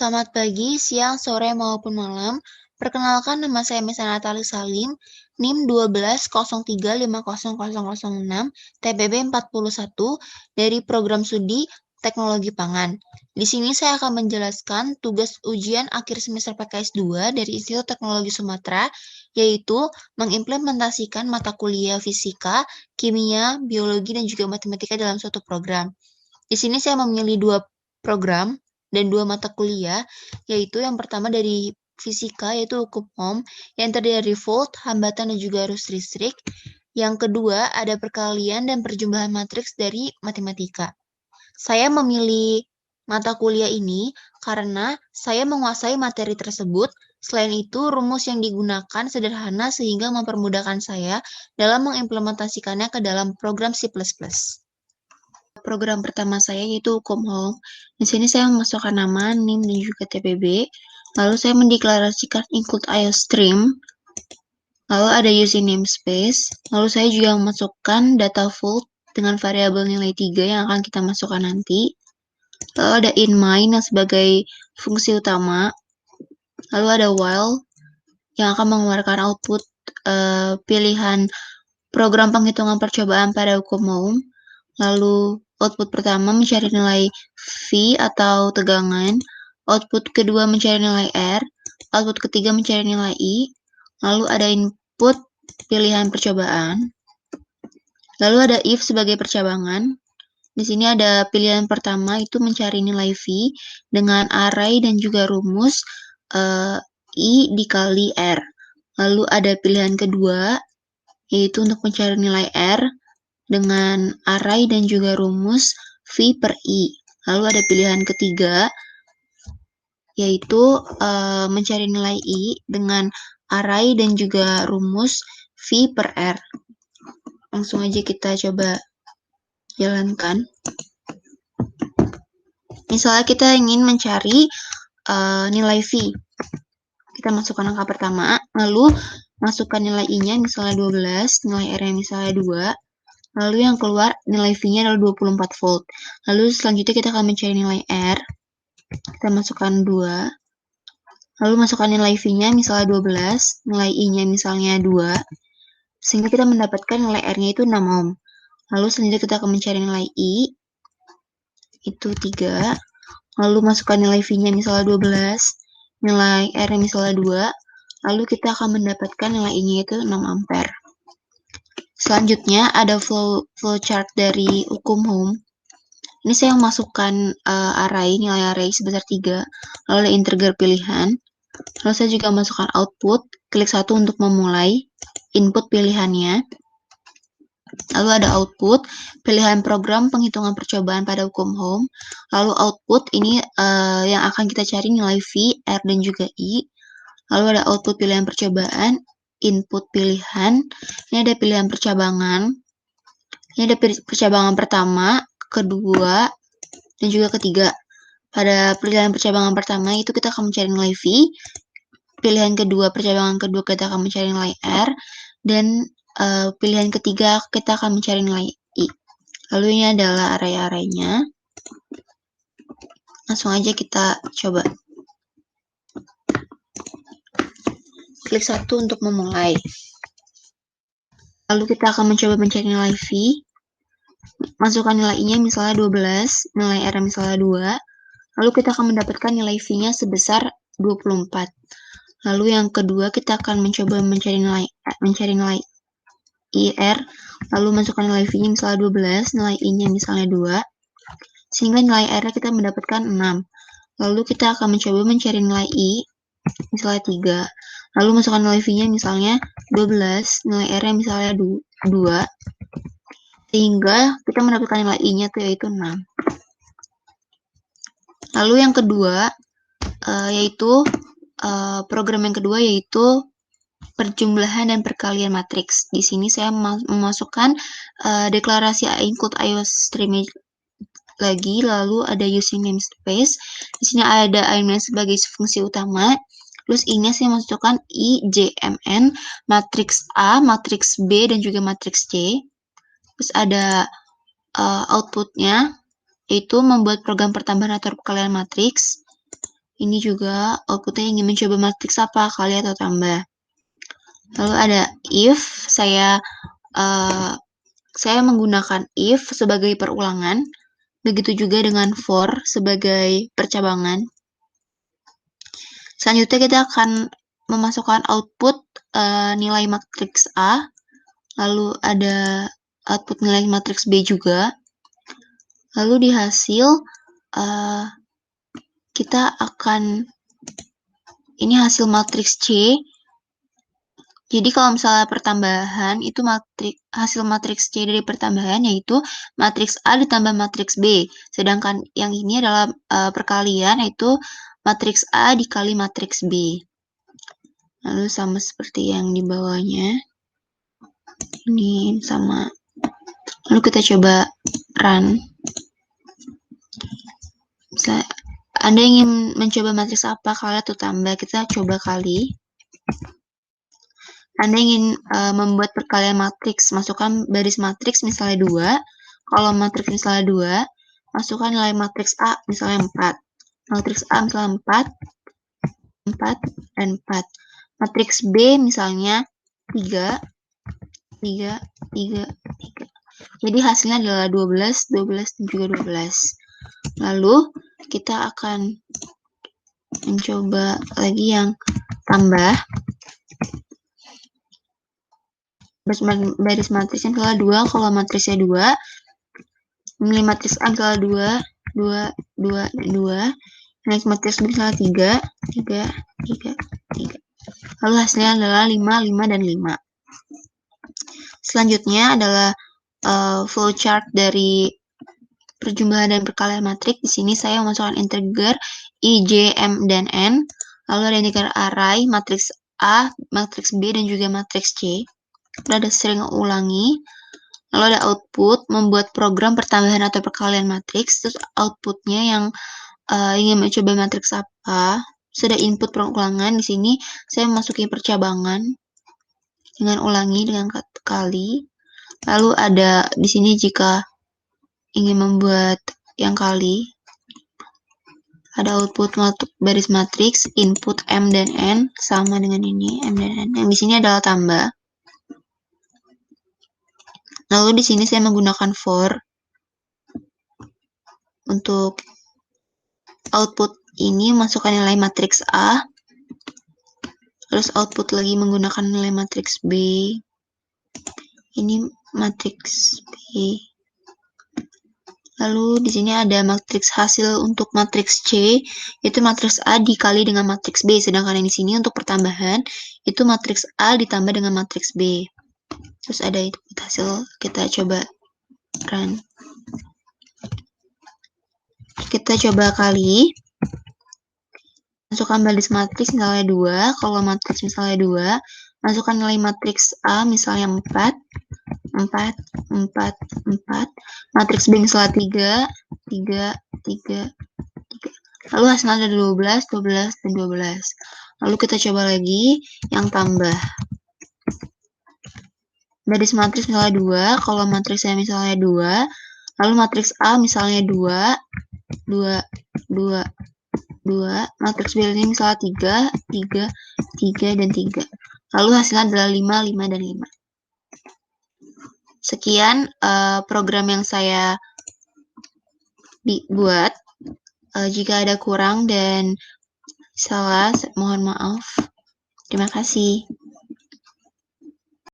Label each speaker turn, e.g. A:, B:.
A: Selamat pagi, siang, sore, maupun malam. Perkenalkan, nama saya Mesa Natali Salim, NIM 1203500006, TPB 41 dari Program Studi Teknologi Pangan. Di sini saya akan menjelaskan tugas ujian akhir semester PKS 2 dari Institut Teknologi Sumatera, yaitu mengimplementasikan mata kuliah fisika, kimia, biologi, dan juga matematika dalam suatu program. Di sini saya memilih dua program dan dua mata kuliah, yaitu yang pertama dari fisika, yaitu hukum ohm, yang terdiri dari volt, hambatan, dan juga arus listrik. Yang kedua, ada perkalian dan perjumlahan matriks dari matematika. Saya memilih mata kuliah ini karena saya menguasai materi tersebut. Selain itu, rumus yang digunakan sederhana sehingga mempermudahkan saya dalam mengimplementasikannya ke dalam program C++. Program pertama saya yaitu hukum ohm. Di sini saya memasukkan nama, NIM, dan juga TPB. Lalu saya mendeklarasikan include IOStream. Lalu ada using namespace. Lalu saya juga memasukkan data volt dengan variabel nilai 3 yang akan kita masukkan nanti. Lalu ada in main yang sebagai fungsi utama. Lalu ada while yang akan mengeluarkan output pilihan program penghitungan percobaan pada hukum ohm. Lalu output pertama mencari nilai V atau tegangan, output kedua mencari nilai R, output ketiga mencari nilai I, lalu ada input pilihan percobaan, lalu ada if sebagai percabangan. Di sini ada pilihan pertama itu mencari nilai V dengan array dan juga rumus I dikali R. Lalu ada pilihan kedua yaitu untuk mencari nilai R dengan array dan juga rumus V per I. Lalu ada pilihan ketiga, yaitu mencari nilai I dengan array dan juga rumus V per R. Langsung aja kita coba jalankan. Misalnya kita ingin mencari nilai V. Kita masukkan angka pertama, lalu masukkan nilai I-nya misalnya 12, nilai R-nya misalnya 2, lalu yang keluar nilai V-nya adalah 24 volt. Lalu selanjutnya kita akan mencari nilai R. Kita masukkan 2. Lalu masukkan nilai V-nya misalnya 12, nilai I-nya misalnya 2. Sehingga kita mendapatkan nilai R-nya itu 6 ohm. Lalu selanjutnya kita akan mencari nilai I. Itu 3. Lalu masukkan nilai V-nya misalnya 12, nilai R-nya misalnya 2. Lalu kita akan mendapatkan nilai I-nya itu 6 ampere. Selanjutnya ada flowchart dari hukum ohm. Ini saya masukkan nilai array sebesar 3, lalu ada integer pilihan. Lalu saya juga masukkan output, klik 1 untuk memulai, input pilihannya. Lalu ada output, pilihan program penghitungan percobaan pada hukum ohm. Lalu output ini yang akan kita cari nilai V, R, dan juga I. Lalu ada output pilihan percobaan, input pilihan. Ini ada pilihan percabangan. Ini ada percabangan pertama, kedua, dan juga ketiga. Pada pilihan percabangan pertama itu kita akan mencari nilai V. Pilihan kedua, percabangan kedua kita akan mencari nilai R. Dan pilihan ketiga kita akan mencari nilai I. Lalu ini adalah array-arraynya. Langsung aja kita coba. Klik 1 untuk memulai. Lalu kita akan mencoba mencari nilai V. Masukkan nilai I-nya misalnya 12, nilai R misalnya 2. Lalu kita akan mendapatkan nilai V-nya sebesar 24. Lalu yang kedua kita akan mencoba mencari nilai IR. Lalu masukkan nilai V-nya misalnya 12, nilai I-nya misalnya 2. Sehingga nilai R-nya kita mendapatkan 6. Lalu kita akan mencoba mencari nilai I, misalnya 3. Lalu masukkan nilai V-nya misalnya 12, nilai R-nya misalnya 2. Sehingga kita mendapatkan nilai I-nya yaitu 6. Lalu yang kedua, program yang kedua yaitu perjumlahan dan perkalian matriks. Di sini saya memasukkan deklarasi include IOStream lagi, lalu ada using namespace. Di sini ada IMN sebagai fungsi utama. Terus ini saya masukkan I, J, M, N, matriks A, matriks B, dan juga matriks C. Terus ada outputnya, yaitu membuat program pertambahan atau perkalian matriks. Ini juga outputnya ingin mencoba matriks apa, kali atau tambah. Lalu ada if, saya menggunakan if sebagai perulangan, begitu juga dengan for sebagai percabangan. Selanjutnya kita akan memasukkan output nilai matriks A, lalu ada output nilai matriks B juga. Lalu di hasil kita akan, ini hasil matriks C. Jadi kalau misalnya pertambahan itu hasil matriks C dari pertambahan yaitu matriks A ditambah matriks B. Sedangkan yang ini adalah perkalian, yaitu matriks A dikali matriks B. Lalu sama seperti yang di bawahnya. Ini sama. Lalu kita coba run. Misalnya, Anda ingin mencoba matriks apa, kali atau tambah? Kita coba kali. Anda ingin membuat perkalian matriks, masukkan baris matriks misalnya 2. Kalau matriks misalnya 2, masukkan nilai matriks A misalnya 4. Matriks A misalnya 4, 4, dan 4. Matriks B misalnya 3, 3, 3, 3. Jadi hasilnya adalah 12, 12, dan juga 12. Lalu kita akan mencoba lagi yang tambah. Baris matriksnya misalnya 2, kalau matriksnya 2, nilai matriks A misalnya 2, 2, 2, dan 2. Nilai matriks B misalnya 3, 3, 3, 3. Lalu hasilnya adalah 5, 5, dan 5. Selanjutnya adalah flowchart dari perjumlahan dan perkalian matriks. Di sini saya memasukkan integer I, J, M, dan N. Lalu ada integer array, matriks A, matriks B, dan juga matriks C. Lalu ada string ulangi. Lalu ada output, membuat program pertambahan atau perkalian matriks. Terus outputnya yang ingin mencoba matriks apa. Sudah input perulangan. Di sini saya memasuki percabangan dengan ulangi dengan kali. Lalu ada di sini jika ingin membuat yang kali, ada output baris matriks, input M dan N, sama dengan ini, M dan N. Yang di sini adalah tambah. Lalu di sini saya menggunakan for. Untuk output ini masukkan nilai matriks A, terus output lagi menggunakan nilai matriks B. Ini matriks B. Lalu di sini ada matriks hasil untuk matriks C, itu matriks A dikali dengan matriks B. Sedangkan yang di sini untuk pertambahan, itu matriks A ditambah dengan matriks B. Terus ada itu hasil, kita coba run. Kita coba kali. Masukkan baris matriks misalnya 2. Kalau matriks misalnya 2, masukkan nilai matriks A misalnya 4. 4, 4, 4. Matriks B misalnya 3, 3, 3, 3. Lalu hasilnya ada 12, 12, dan 12. Lalu kita coba lagi yang tambah. Baris matriks misalnya 2, kalau matriksnya misalnya 2, lalu matriks A misalnya 2, 2, 2, 2. Matriks B ini misalnya 3, 3, 3, dan 3. Lalu hasilnya adalah 5, 5, dan 5. Sekian program yang saya buat. Jika ada kurang dan salah, mohon maaf. Terima kasih.